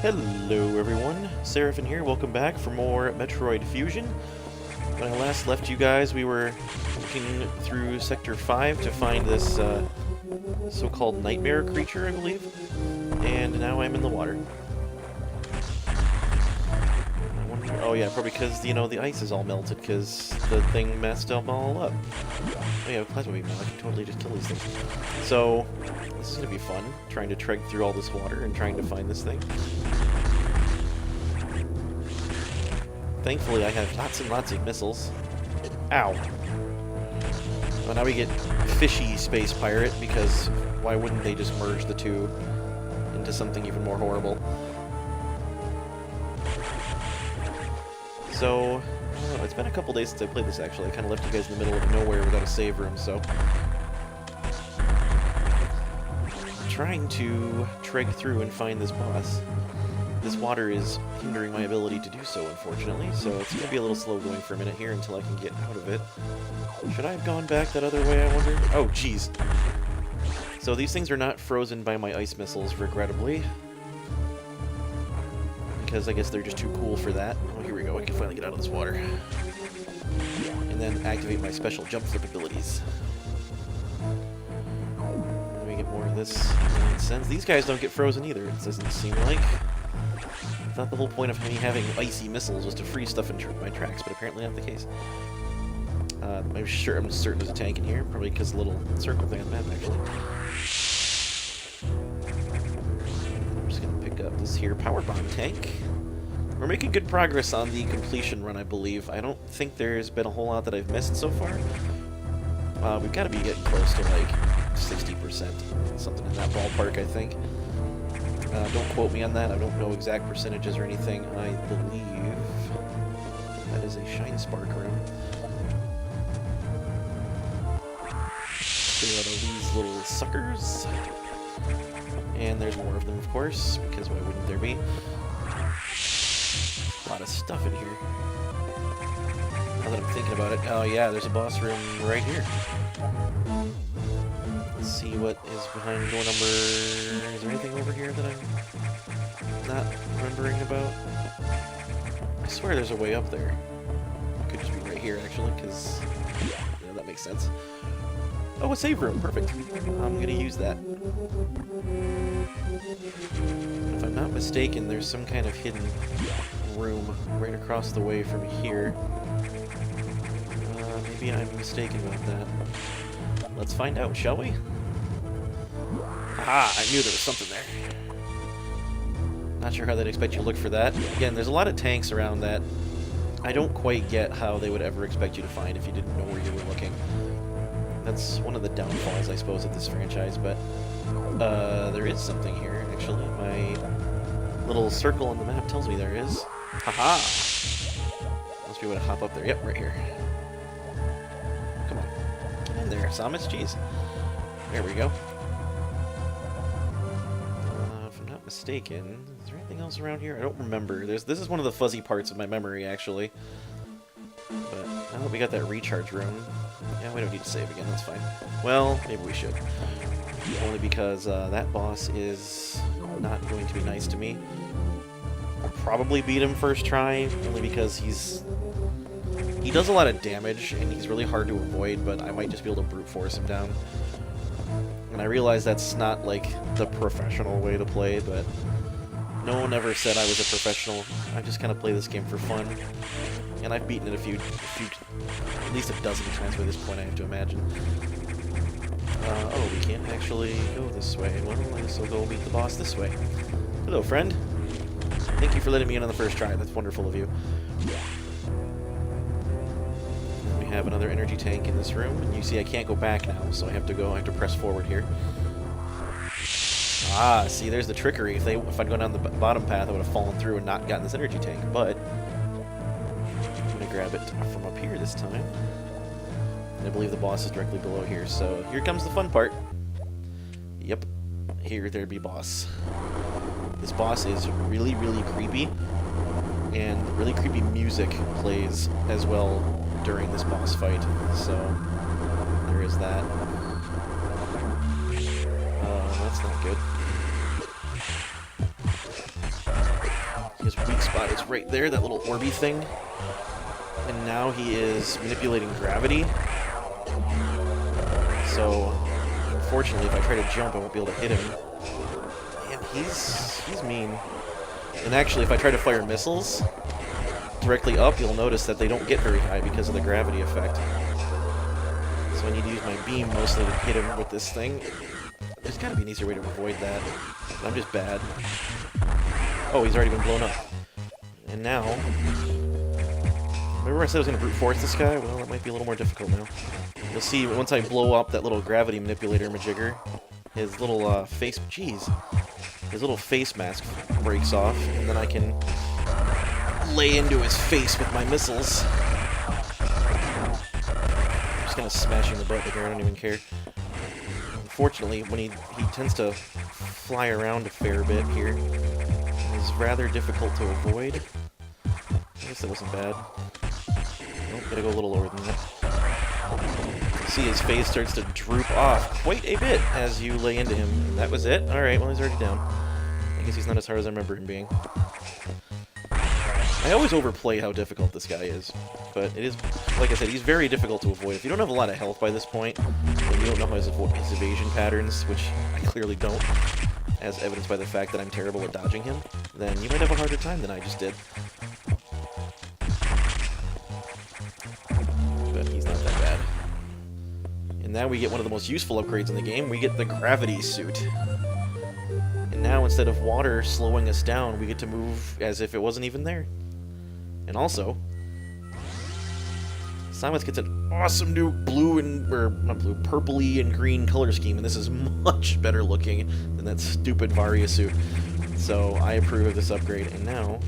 Hello everyone, Seraphin here, welcome back for more Metroid Fusion. When I last left you guys, we were looking through Sector 5 to find this so-called nightmare creature, I believe. And now I'm in the water. I wonder, oh yeah, probably because, you know, the ice is all melted because the thing messed them all up. Oh yeah, plasma beam now, I can totally just kill these things. So, this is going to be fun, trying to trek through all this water and trying to find this thing. Thankfully, I have lots and lots of missiles. Ow. Well, now we get Fishy Space Pirate, because why wouldn't they just merge the two into something even more horrible? So, I don't know, it's been a couple days since I played this, actually. I kind of left you guys in the middle of nowhere without a save room, so... I'm trying to trek through and find this boss. This water is hindering my ability to do so, unfortunately, so it's going to be a little slow going for a minute here until I can get out of it. Should I have gone back that other way, I wonder? Oh, jeez. So these things are not frozen by my ice missiles, regrettably. Because I guess they're just too cool for that. Oh, here we go, I can finally get out of this water. And then activate my special jump flip abilities. Let me get more of this nonsense. These guys don't get frozen either, it doesn't seem like. I thought the whole point of me having icy missiles was to freeze stuff in my tracks, but apparently not the case. I'm certain there's a tank in here, probably because the little circle thing on the map, actually. I'm just going to pick up this here power bomb tank. We're making good progress on the completion run, I believe. I don't think there's been a whole lot that I've missed so far. We've got to be getting close to like 60%, something in that ballpark, I think. Don't quote me on that, I don't know exact percentages or anything. I believe that is a Shine Spark room. Get out of these little suckers. And there's more of them, of course, because why wouldn't there be? A lot of stuff in here. Now that I'm thinking about it, oh yeah, there's a boss room right here. Let's see what is behind door number... Is there anything over here that I'm not remembering about? I swear there's a way up there. It could just be right here, actually, because... Yeah, that makes sense. Oh, a save room! Perfect. I'm gonna use that. If I'm not mistaken, there's some kind of hidden room right across the way from here. Maybe I'm mistaken about that. Let's find out, shall we? Ah, I knew there was something there. Not sure how they'd expect you to look for that. Again, there's a lot of tanks around that I don't quite get how they would ever expect you to find if you didn't know where you were looking. That's one of the downfalls, I suppose, of this franchise, but there is something here, actually. My little circle on the map tells me there is. Haha! Must be able to hop up there. Yep, right here. Come on. Get in there, Samus. Jeez. There we go. If I'm not mistaken, is there anything else around here? I don't remember. This is one of the fuzzy parts of my memory, actually. But now that we got that recharge room, yeah, we don't need to save again, that's fine. Well, maybe we should. Only because that boss is not going to be nice to me. I'll probably beat him first try, only because he does a lot of damage, and he's really hard to avoid, but I might just be able to brute force him down. And I realize that's not, like, the professional way to play, but no one ever said I was a professional. I just kind of play this game for fun. And I've beaten it at least a dozen times by this point, I have to imagine. Oh, we can't actually go this way. Well, I guess I'll go meet the boss this way. Hello, friend. Thank you for letting me in on the first try. That's wonderful of you. We have another energy tank in this room, and you see I can't go back now, so I have to press forward here. Ah, see, there's the trickery. If I'd gone down the bottom path, I would have fallen through and not gotten this energy tank, but I'm going to grab it from up here this time. And I believe the boss is directly below here, so here comes the fun part. Yep, here there be boss. This boss is really, really creepy, and really creepy music plays as well during this boss fight, so there is that. That's not good. his weak spot is right there, that little orby thing. And now he is manipulating gravity. So, unfortunately, if I try to jump, I won't be able to hit him. Man, he's mean. And actually, if I try to fire missiles directly up, you'll notice that they don't get very high because of the gravity effect. So I need to use my beam mostly to hit him with this thing. There's gotta be an easier way to avoid that. But I'm just bad. Oh, he's already been blown up. And now... Remember I said I was going to brute force this guy? Well, that might be a little more difficult now. You'll see, once I blow up that little gravity manipulator majigger, his little face... Jeez. His little face mask breaks off, and then I can lay into his face with my missiles. I'm just kind of smashing the butt there, I don't even care. Unfortunately, when he tends to fly around a fair bit here, it's rather difficult to avoid. I guess that wasn't bad. Nope, gotta go a little lower than that. You see his face starts to droop off quite a bit as you lay into him. That was it? Alright, well he's already down. I guess he's not as hard as I remember him being. I always overplay how difficult this guy is, but it is, like I said, he's very difficult to avoid. If you don't have a lot of health by this point, and you don't know his evasion patterns, which I clearly don't, as evidenced by the fact that I'm terrible at dodging him, then you might have a harder time than I just did. But he's not that bad. And now we get one of the most useful upgrades in the game. We get the gravity suit. And now, instead of water slowing us down, we get to move as if it wasn't even there. And also, Samus gets an awesome new blue and, or not blue, purpley and green color scheme, and this is much better looking than that stupid Varia suit. So I approve of this upgrade, and now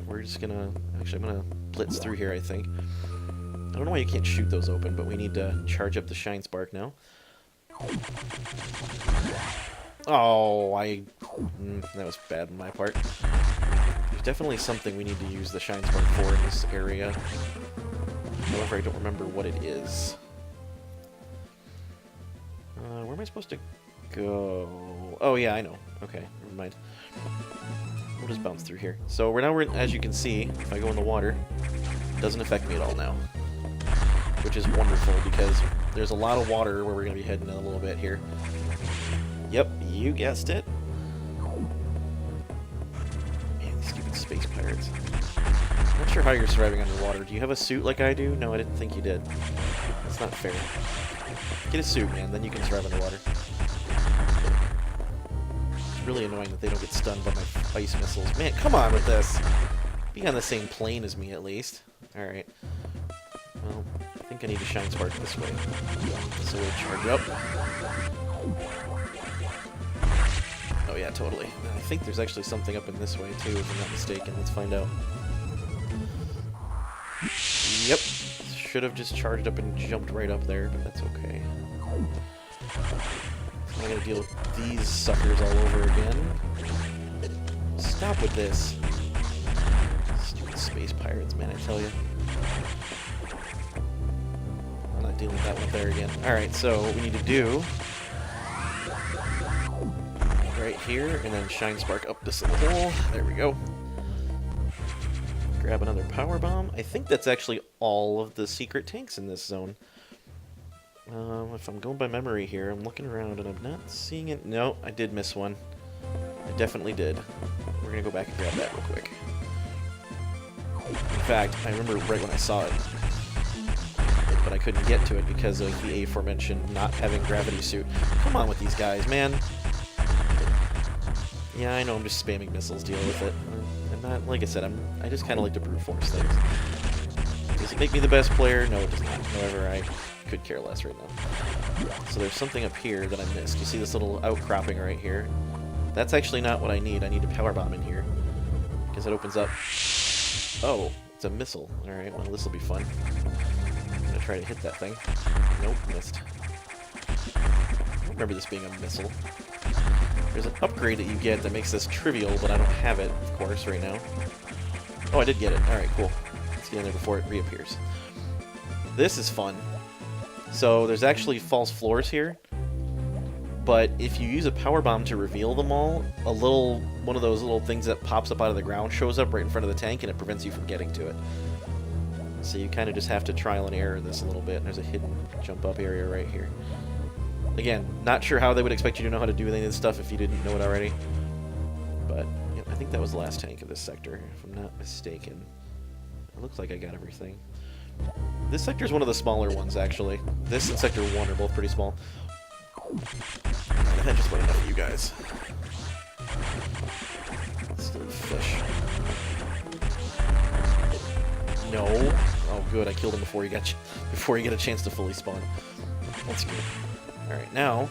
we're just gonna, actually I'm gonna blitz through here, I think. I don't know why you can't shoot those open, but we need to charge up the Shine Spark now. Oh, that was bad on my part. There's definitely something we need to use the Shine Spark for in this area. However, I don't remember what it is. Where am I supposed to go? Oh, yeah, I know. Okay, never mind. We'll just bounce through here. So we're as you can see, if I go in the water, it doesn't affect me at all now. Which is wonderful, because there's a lot of water where we're going to be heading in a little bit here. Yep, you guessed it. Man, these stupid space pirates. I'm not sure how you're surviving underwater. Do you have a suit like I do? No, I didn't think you did. That's not fair. Get a suit, man, then you can survive underwater. It's really annoying that they don't get stunned by my ice missiles. Man, come on with this! Be on the same plane as me, at least. Alright. Well, I think I need to Shine Spark this way. So we'll charge up. Oh yeah, totally. I think there's actually something up in this way, too, if I'm not mistaken. Let's find out. Yep. Should have just charged up and jumped right up there, but that's okay. I gotta deal with these suckers all over again. Stop with this. Stupid space pirates, man, I tell you. I'm not dealing with that one there again. Alright, so what we need to do... right here, and then Shine Spark up this little hole. There we go. Grab another power bomb. I think that's actually all of the secret tanks in this zone. If I'm going by memory here, I'm looking around and I'm not seeing it. No, I did miss one. I definitely did. We're gonna go back and grab that real quick. In fact, I remember right when I saw it, but I couldn't get to it because of the aforementioned not having gravity suit. Come on with these guys, man. Yeah, I know, I'm just spamming missiles, deal with it. I'm not, like I said, I just kind of like to brute force things. Does it make me the best player? No, it does not. However, I could care less right now. So there's something up here that I missed. You see this little outcropping right here? That's actually not what I need. I need a power bomb in here. Because it opens up... Oh, it's a missile. Alright, well, this will be fun. I'm going to try to hit that thing. Nope, missed. I don't remember this being a missile. There's an upgrade that you get that makes this trivial, but I don't have it, of course, right now. Oh, I did get it. Alright, cool. Let's get in there before it reappears. This is fun. So, there's actually false floors here. but if you use a power bomb to reveal them all, one of those little things that pops up out of the ground shows up right in front of the tank, and it prevents you from getting to it. So you kind of just have to trial and error this a little bit. And there's a hidden jump up area right here. Again, not sure how they would expect you to know how to do any of this stuff if you didn't know it already. But yeah, I think that was the last tank of this sector, if I'm not mistaken. It looks like I got everything. This sector is one of the smaller ones, actually. This and Sector 1 are both pretty small. I just went enough of you guys. Still fish. No. Oh, good. I killed him before you get a chance to fully spawn. That's good. All right, now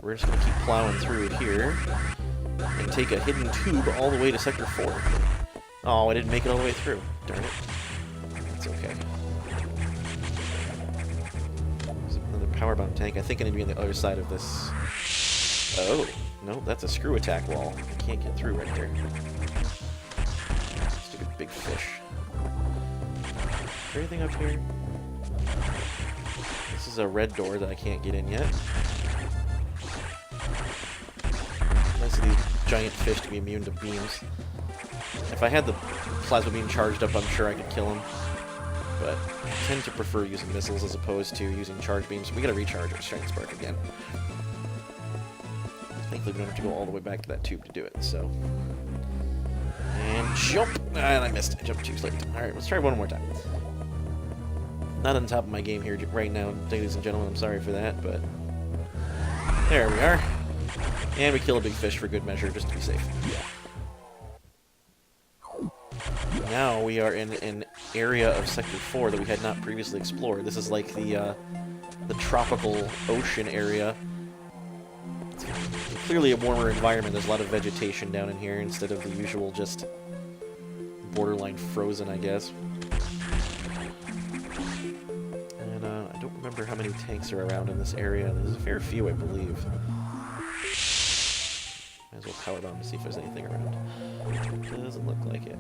we're just gonna keep plowing through here and take a hidden tube all the way to Sector 4. Oh, I didn't make it all the way through. Darn it. That's okay. There's another power bomb tank. I think I need to be on the other side of this. Oh, no, that's a screw attack wall. I can't get through right here. Stupid big fish. Is there anything up here? This is a red door that I can't get in yet. Nice of these giant fish to be immune to beams. If I had the plasma beam charged up, I'm sure I could kill him. But I tend to prefer using missiles as opposed to using charge beams. We gotta recharge our strength spark again. Thankfully, we don't have to go all the way back to that tube to do it, so. And jump! And I missed. I jumped too late. Alright, let's try one more time. Not on top of my game here right now, ladies and gentlemen. I'm sorry for that, but there we are. And we kill a big fish for good measure, just to be safe. Now we are in an area of Sector 4 that we had not previously explored. This is like the tropical ocean area. It's clearly a warmer environment. There's a lot of vegetation down in here instead of the usual just borderline frozen, I guess. And I don't remember how many tanks are around in this area. There's a fair few, I believe. Might as well power bomb to see if there's anything around. Doesn't look like it.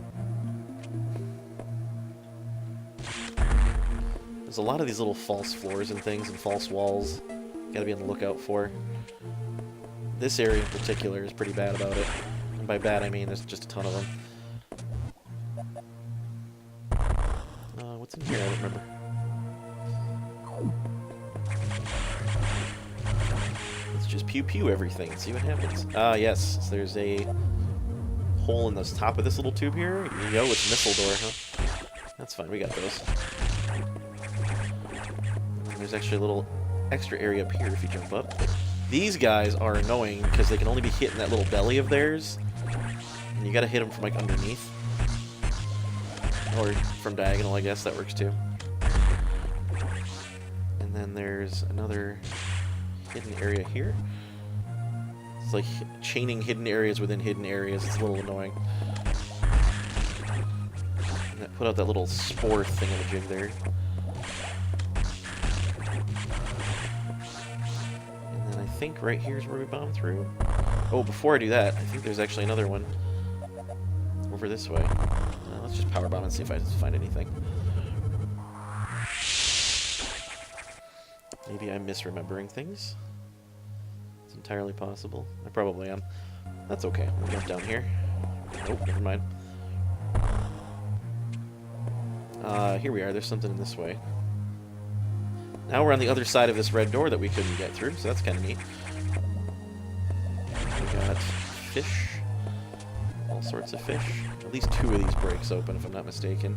There's a lot of these little false floors and things and false walls. Gotta be on the lookout for. This area in particular is pretty bad about it. And by bad I mean there's just a ton of them. What's in here? I don't remember. Let's just pew-pew everything and see what happens. Ah, yes. So there's a hole in the top of this little tube here. You know, it's missile door, huh? That's fine. We got those. And there's actually a little extra area up here if you jump up. These guys are annoying because they can only be hit in that little belly of theirs. And you gotta hit them from, like, underneath. Or from diagonal, I guess. That works, too. And then there's another hidden area here. It's like chaining hidden areas within hidden areas. It's a little annoying. And that put out that little spore thingamajig there. And then I think right here is where we bomb through. Oh, before I do that, I think there's actually another one over this way. Let's just power bomb and see if I find anything. Maybe I'm misremembering things. It's entirely possible. I probably am. That's okay. We'll jump down here. Nope, never mind. Here we are. There's something in this way. Now we're on the other side of this red door that we couldn't get through, so that's kind of neat. We got fish. All sorts of fish. At least 2 of these breaks open, if I'm not mistaken.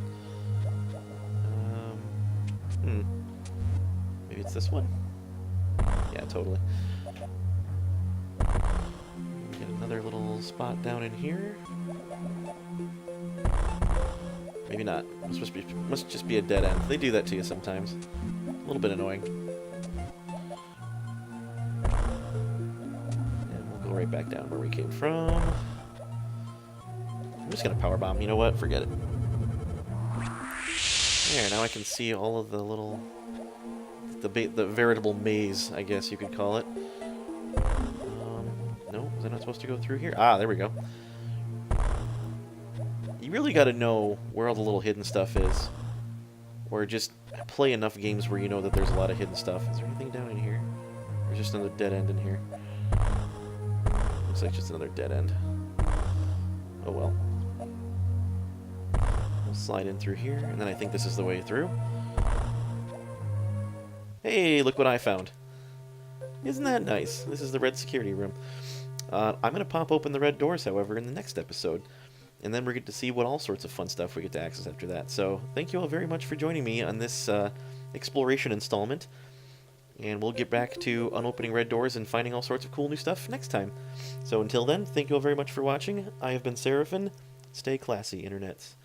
Maybe it's this one? Yeah, totally. We get another little spot down in here. Maybe not. Must just be a dead end. They do that to you sometimes. A little bit annoying. And we'll go right back down where we came from. I'm just gonna power bomb. You know what? Forget it. There. Now I can see all of the little, the veritable maze, I guess you could call it. No, was I not supposed to go through here? Ah, there we go. You really got to know where all the little hidden stuff is, or just play enough games where you know that there's a lot of hidden stuff. Is there anything down in here? There's just another dead end in here. Looks like just another dead end. Oh well. We'll slide in through here, and then I think this is the way through. Hey, look what I found. Isn't that nice? This is the red security room. I'm going to pop open the red doors, however, in the next episode. And then we're going to see what all sorts of fun stuff we get to access after that. So, thank you all very much for joining me on this exploration installment. And we'll get back to unopening red doors and finding all sorts of cool new stuff next time. So until then, thank you all very much for watching. I have been Seraphin. Stay classy, internets.